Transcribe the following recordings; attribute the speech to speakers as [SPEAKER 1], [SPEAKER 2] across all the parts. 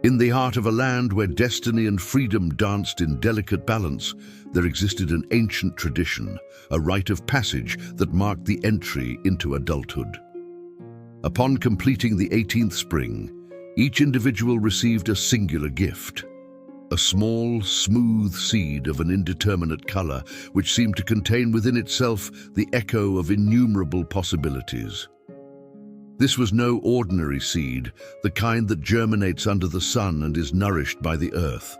[SPEAKER 1] In the heart of a land where destiny and freedom danced in delicate balance, there existed an ancient tradition, a rite of passage that marked the entry into adulthood. Upon completing the 18th spring, each individual received a singular gift. A small, smooth seed of an indeterminate color, which seemed to contain within itself the echo of innumerable possibilities. This was no ordinary seed, the kind that germinates under the sun and is nourished by the earth.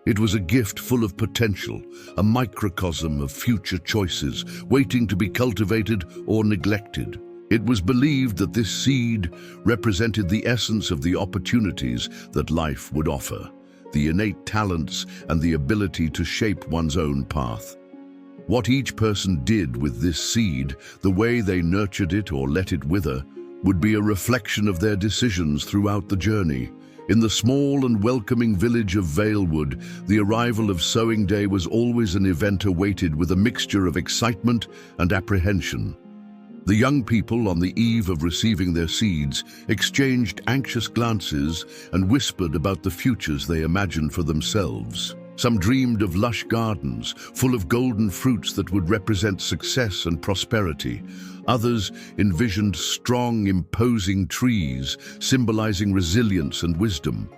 [SPEAKER 1] It was a gift full of potential, a microcosm of future choices, waiting to be cultivated or neglected. It was believed that this seed represented the essence of the opportunities that life would offer, the innate talents and the ability to shape one's own path. What each person did with this seed, the way they nurtured it or let it wither, would be a reflection of their decisions throughout the journey. In the small and welcoming village of Valewood, the arrival of sowing day was always an event awaited with a mixture of excitement and apprehension. The young people, on the eve of receiving their seeds, exchanged anxious glances and whispered about the futures they imagined for themselves. Some dreamed of lush gardens, full of golden fruits that would represent success and prosperity. Others envisioned strong, imposing trees, symbolizing resilience and wisdom.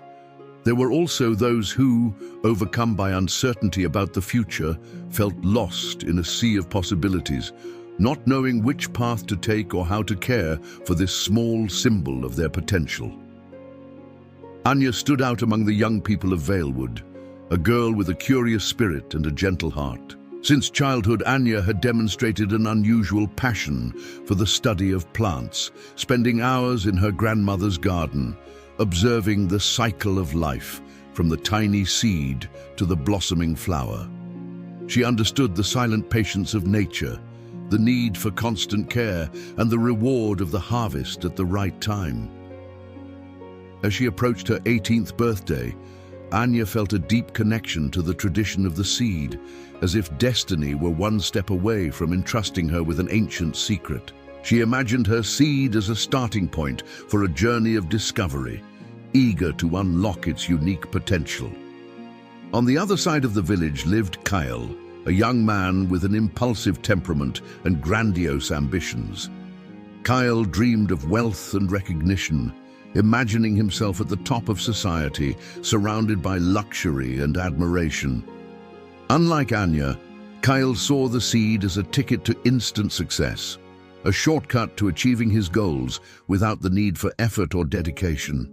[SPEAKER 1] There were also those who, overcome by uncertainty about the future, felt lost in a sea of possibilities, not knowing which path to take or how to care for this small symbol of their potential. Anya stood out among the young people of Valewood, a girl with a curious spirit and a gentle heart. Since childhood, Anya had demonstrated an unusual passion for the study of plants, spending hours in her grandmother's garden, observing the cycle of life, from the tiny seed to the blossoming flower. She understood the silent patience of nature, the need for constant care, and the reward of the harvest at the right time. As she approached her 18th birthday, Anya felt a deep connection to the tradition of the seed, as if destiny were one step away from entrusting her with an ancient secret. She imagined her seed as a starting point for a journey of discovery, eager to unlock its unique potential. On the other side of the village lived Kael, a young man with an impulsive temperament and grandiose ambitions. Kael dreamed of wealth and recognition, imagining himself at the top of society, surrounded by luxury and admiration. Unlike Anya, Kael saw the seed as a ticket to instant success, a shortcut to achieving his goals without the need for effort or dedication.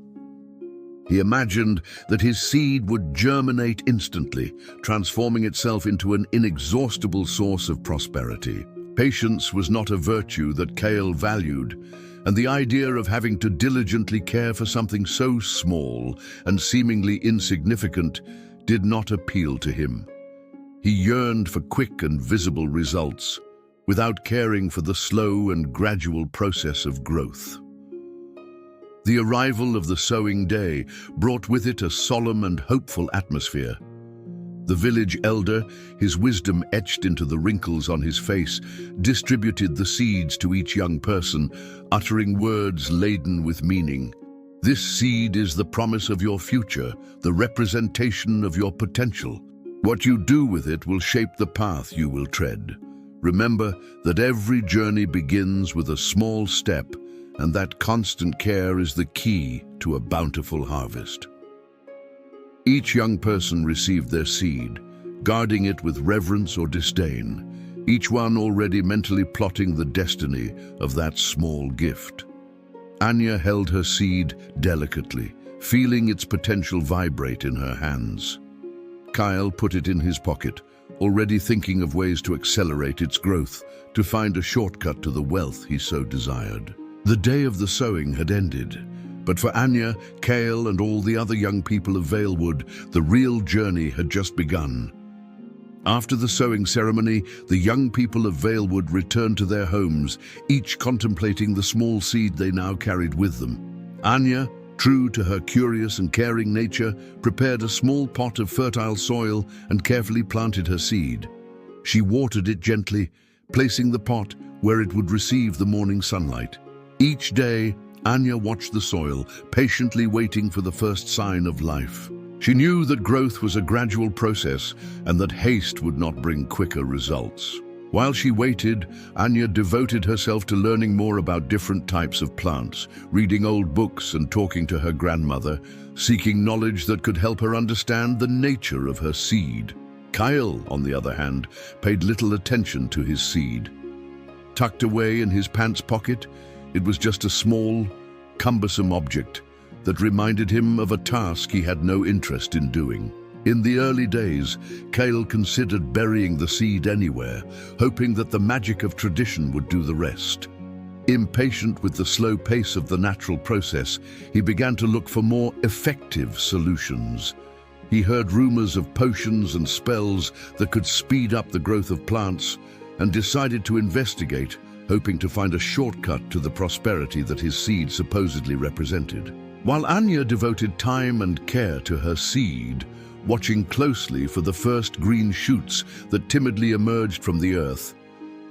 [SPEAKER 1] He imagined that his seed would germinate instantly, transforming itself into an inexhaustible source of prosperity. Patience was not a virtue that Kael valued, and the idea of having to diligently care for something so small and seemingly insignificant did not appeal to him. He yearned for quick and visible results, without caring for the slow and gradual process of growth. The arrival of the sowing day brought with it a solemn and hopeful atmosphere. The village elder, his wisdom etched into the wrinkles on his face, distributed the seeds to each young person, uttering words laden with meaning. This seed is the promise of your future, the representation of your potential. What you do with it will shape the path you will tread. Remember that every journey begins with a small step, and that constant care is the key to a bountiful harvest. Each young person received their seed, guarding it with reverence or disdain, each one already mentally plotting the destiny of that small gift. Anya held her seed delicately, feeling its potential vibrate in her hands. Kael put it in his pocket, already thinking of ways to accelerate its growth, to find a shortcut to the wealth he so desired. The day of the sowing had ended, but for Anya, Kael, and all the other young people of Valewood, the real journey had just begun. After the sowing ceremony, the young people of Valewood returned to their homes, each contemplating the small seed they now carried with them. Anya, true to her curious and caring nature, prepared a small pot of fertile soil and carefully planted her seed. She watered it gently, placing the pot where it would receive the morning sunlight. Each day, Anya watched the soil, patiently waiting for the first sign of life. She knew that growth was a gradual process and that haste would not bring quicker results. While she waited, Anya devoted herself to learning more about different types of plants, reading old books and talking to her grandmother, seeking knowledge that could help her understand the nature of her seed. Kael, on the other hand, paid little attention to his seed. Tucked away in his pants pocket, it was just a small, cumbersome object that reminded him of a task he had no interest in doing. In the early days, Kael considered burying the seed anywhere, hoping that the magic of tradition would do the rest. Impatient with the slow pace of the natural process, he began to look for more effective solutions. He heard rumors of potions and spells that could speed up the growth of plants and decided to investigate, hoping to find a shortcut to the prosperity that his seed supposedly represented. While Anya devoted time and care to her seed, watching closely for the first green shoots that timidly emerged from the earth,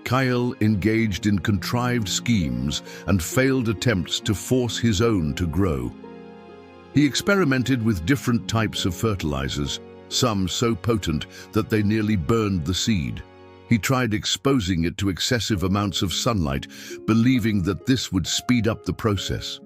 [SPEAKER 1] Kael engaged in contrived schemes and failed attempts to force his own to grow. He experimented with different types of fertilizers, some so potent that they nearly burned the seed. He tried exposing it to excessive amounts of sunlight, believing that this would speed up the process.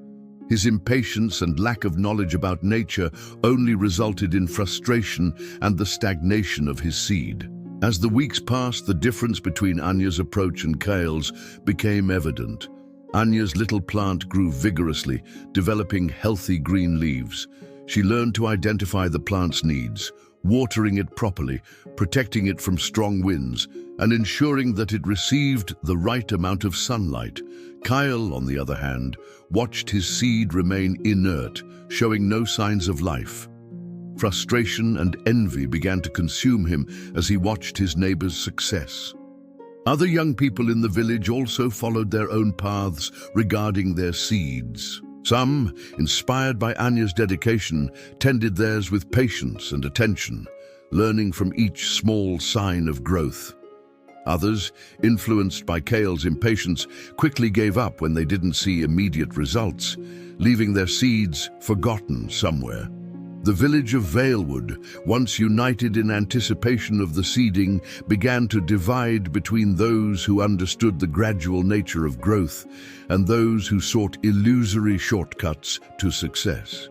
[SPEAKER 1] His impatience and lack of knowledge about nature only resulted in frustration and the stagnation of his seed. As the weeks passed, the difference between Anya's approach and Kael's became evident. Anya's little plant grew vigorously, developing healthy green leaves. She learned to identify the plant's needs, watering it properly, protecting it from strong winds, and ensuring that it received the right amount of sunlight. Kael, on the other hand, watched his seed remain inert, showing no signs of life. Frustration and envy began to consume him as he watched his neighbor's success. Other young people in the village also followed their own paths regarding their seeds. Some, inspired by Anya's dedication, tended theirs with patience and attention, learning from each small sign of growth. Others, influenced by Kael's impatience, quickly gave up when they didn't see immediate results, leaving their seeds forgotten somewhere. The village of Valewood, once united in anticipation of the seeding, began to divide between those who understood the gradual nature of growth and those who sought illusory shortcuts to success.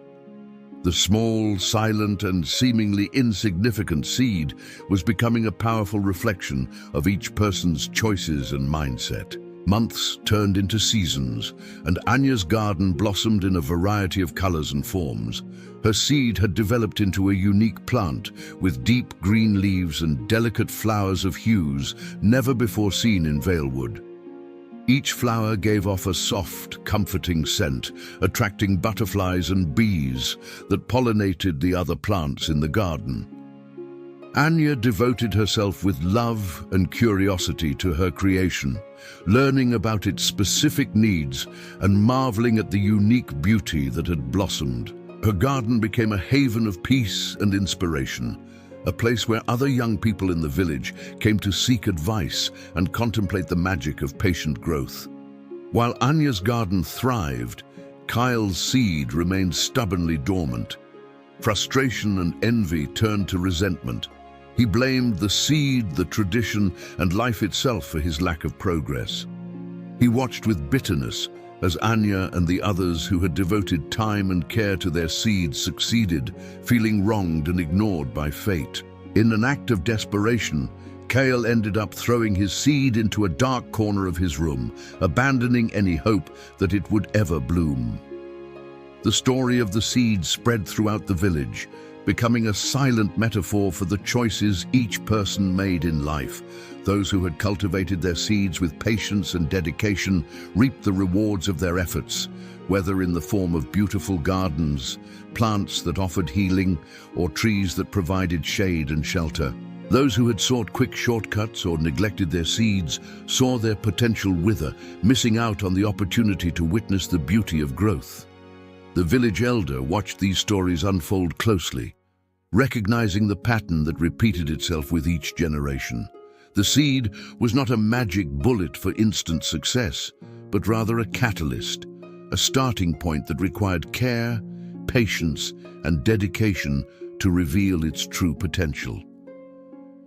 [SPEAKER 1] The small, silent, and seemingly insignificant seed was becoming a powerful reflection of each person's choices and mindset. Months turned into seasons, and Anya's garden blossomed in a variety of colors and forms. Her seed had developed into a unique plant with deep green leaves and delicate flowers of hues never before seen in Valewood. Each flower gave off a soft, comforting scent, attracting butterflies and bees that pollinated the other plants in the garden. Anya devoted herself with love and curiosity to her creation, learning about its specific needs and marveling at the unique beauty that had blossomed. Her garden became a haven of peace and inspiration, a place where other young people in the village came to seek advice and contemplate the magic of patient growth. While Anya's garden thrived, Kael's seed remained stubbornly dormant. Frustration and envy turned to resentment. He blamed the seed, the tradition, and life itself for his lack of progress. He watched with bitterness as Anya and the others who had devoted time and care to their seeds succeeded, feeling wronged and ignored by fate. In an act of desperation, Kael ended up throwing his seed into a dark corner of his room, abandoning any hope that it would ever bloom. The story of the seed spread throughout the village, becoming a silent metaphor for the choices each person made in life. Those who had cultivated their seeds with patience and dedication reaped the rewards of their efforts, whether in the form of beautiful gardens, plants that offered healing, or trees that provided shade and shelter. Those who had sought quick shortcuts or neglected their seeds saw their potential wither, missing out on the opportunity to witness the beauty of growth. The village elder watched these stories unfold closely, recognizing the pattern that repeated itself with each generation. The seed was not a magic bullet for instant success, but rather a catalyst, a starting point that required care, patience, and dedication to reveal its true potential.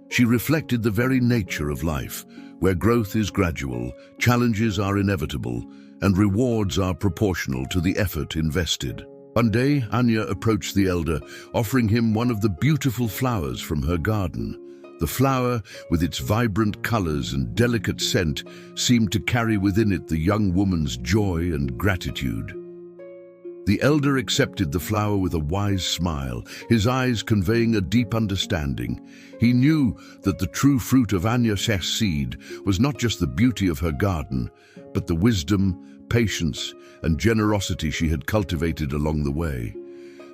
[SPEAKER 1] She reflected the very nature of life, where growth is gradual, challenges are inevitable, and rewards are proportional to the effort invested. One day, Anya approached the elder, offering him one of the beautiful flowers from her garden. The flower, with its vibrant colors and delicate scent, seemed to carry within it the young woman's joy and gratitude. The elder accepted the flower with a wise smile, his eyes conveying a deep understanding. He knew that the true fruit of Anya's seed was not just the beauty of her garden, but the wisdom, patience, and generosity she had cultivated along the way.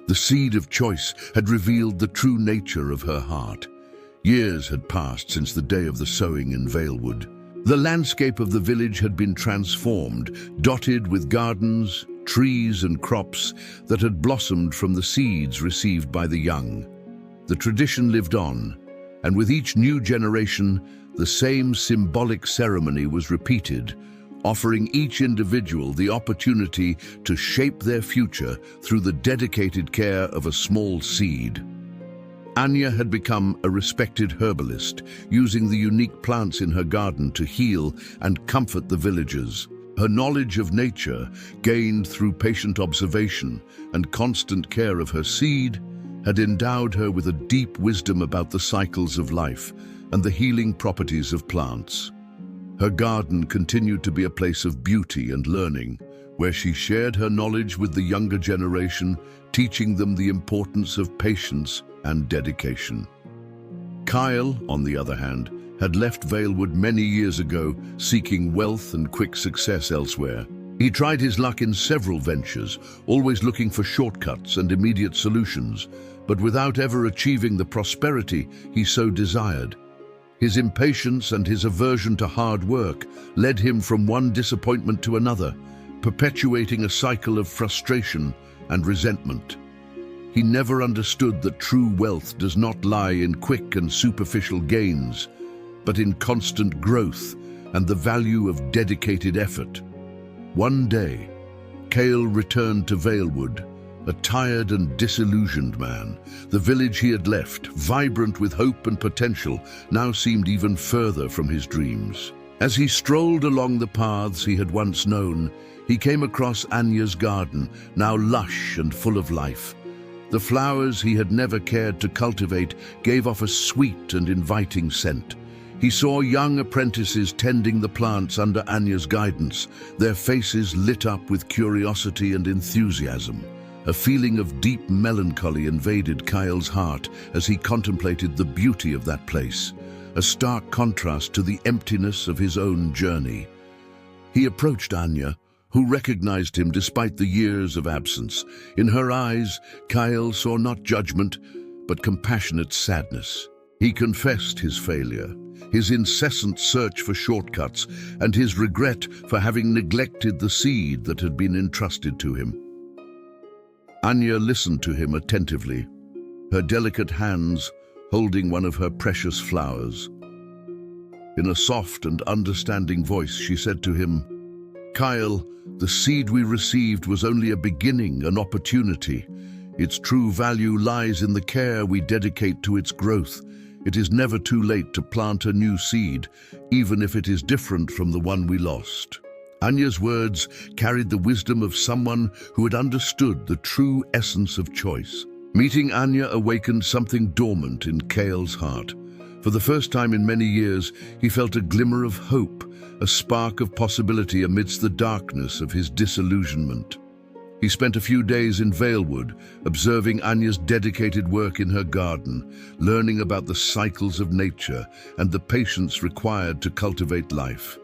[SPEAKER 1] The seed of choice had revealed the true nature of her heart. Years had passed since the day of the sowing in Valewood. The landscape of the village had been transformed, dotted with gardens, trees and crops that had blossomed from the seeds received by the young. The tradition lived on, and with each new generation, the same symbolic ceremony was repeated, offering each individual the opportunity to shape their future through the dedicated care of a small seed. Anya had become a respected herbalist, using the unique plants in her garden to heal and comfort the villagers. Her knowledge of nature, gained through patient observation and constant care of her seed, had endowed her with a deep wisdom about the cycles of life and the healing properties of plants. Her garden continued to be a place of beauty and learning, where she shared her knowledge with the younger generation, teaching them the importance of patience and dedication. Kael, on the other hand, had left Valewood many years ago, seeking wealth and quick success elsewhere. He tried his luck in several ventures, always looking for shortcuts and immediate solutions, but without ever achieving the prosperity he so desired. His impatience and his aversion to hard work led him from one disappointment to another, perpetuating a cycle of frustration and resentment. He never understood that true wealth does not lie in quick and superficial gains, but in constant growth and the value of dedicated effort. One day, Kael returned to Valewood, a tired and disillusioned man. The village he had left, vibrant with hope and potential, now seemed even further from his dreams. As he strolled along the paths he had once known, he came across Anya's garden, now lush and full of life. The flowers he had never cared to cultivate gave off a sweet and inviting scent. He saw young apprentices tending the plants under Anya's guidance, their faces lit up with curiosity and enthusiasm. A feeling of deep melancholy invaded Kael's heart as he contemplated the beauty of that place, a stark contrast to the emptiness of his own journey. He approached Anya, who recognized him despite the years of absence. In her eyes, Kael saw not judgment, but compassionate sadness. He confessed his failure, his incessant search for shortcuts, and his regret for having neglected the seed that had been entrusted to him. Anya listened to him attentively, her delicate hands holding one of her precious flowers. In a soft and understanding voice, she said to him, "Kael, the seed we received was only a beginning, an opportunity. Its true value lies in the care we dedicate to its growth. It is never too late to plant a new seed, even if it is different from the one we lost." Anya's words carried the wisdom of someone who had understood the true essence of choice. Meeting Anya awakened something dormant in Kael's heart. For the first time in many years, he felt a glimmer of hope, a spark of possibility amidst the darkness of his disillusionment. He spent a few days in Valewood, observing Anya's dedicated work in her garden, learning about the cycles of nature and the patience required to cultivate life.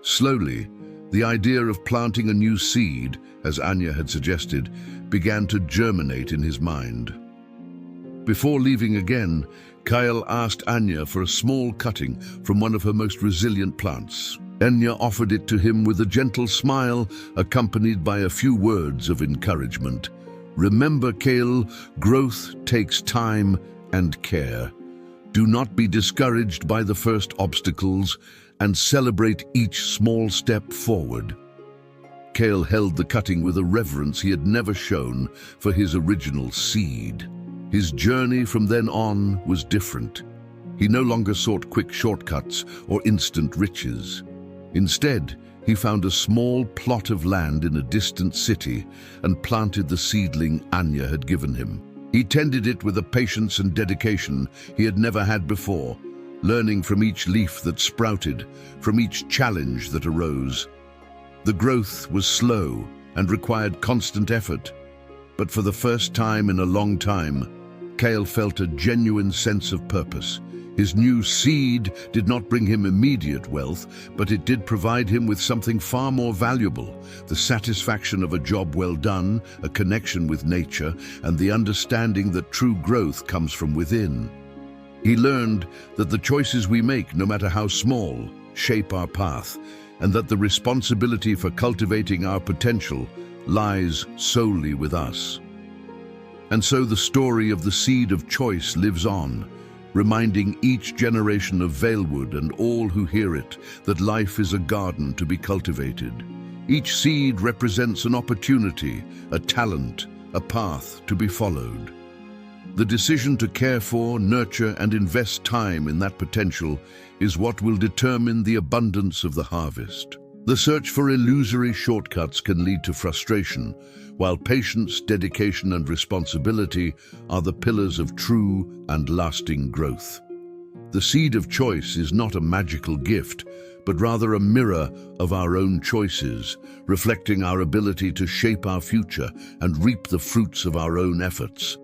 [SPEAKER 1] Slowly, the idea of planting a new seed, as Anya had suggested, began to germinate in his mind. Before leaving again, Kael asked Anya for a small cutting from one of her most resilient plants. Anya offered it to him with a gentle smile, accompanied by a few words of encouragement. "Remember, Kael, growth takes time and care. Do not be discouraged by the first obstacles and celebrate each small step forward." Kael held the cutting with a reverence he had never shown for his original seed. His journey from then on was different. He no longer sought quick shortcuts or instant riches. Instead, he found a small plot of land in a distant city and planted the seedling Anya had given him. He tended it with a patience and dedication he had never had before, learning from each leaf that sprouted, from each challenge that arose. The growth was slow and required constant effort, but for the first time in a long time, Kael felt a genuine sense of purpose. His new seed did not bring him immediate wealth, but it did provide him with something far more valuable: the satisfaction of a job well done, a connection with nature, and the understanding that true growth comes from within. He learned that the choices we make, no matter how small, shape our path, and that the responsibility for cultivating our potential lies solely with us. And so the story of the seed of choice lives on, reminding each generation of Valewood and all who hear it that life is a garden to be cultivated. Each seed represents an opportunity, a talent, a path to be followed. The decision to care for, nurture, and invest time in that potential is what will determine the abundance of the harvest. The search for illusory shortcuts can lead to frustration, while patience, dedication, and responsibility are the pillars of true and lasting growth. The seed of choice is not a magical gift, but rather a mirror of our own choices, reflecting our ability to shape our future and reap the fruits of our own efforts.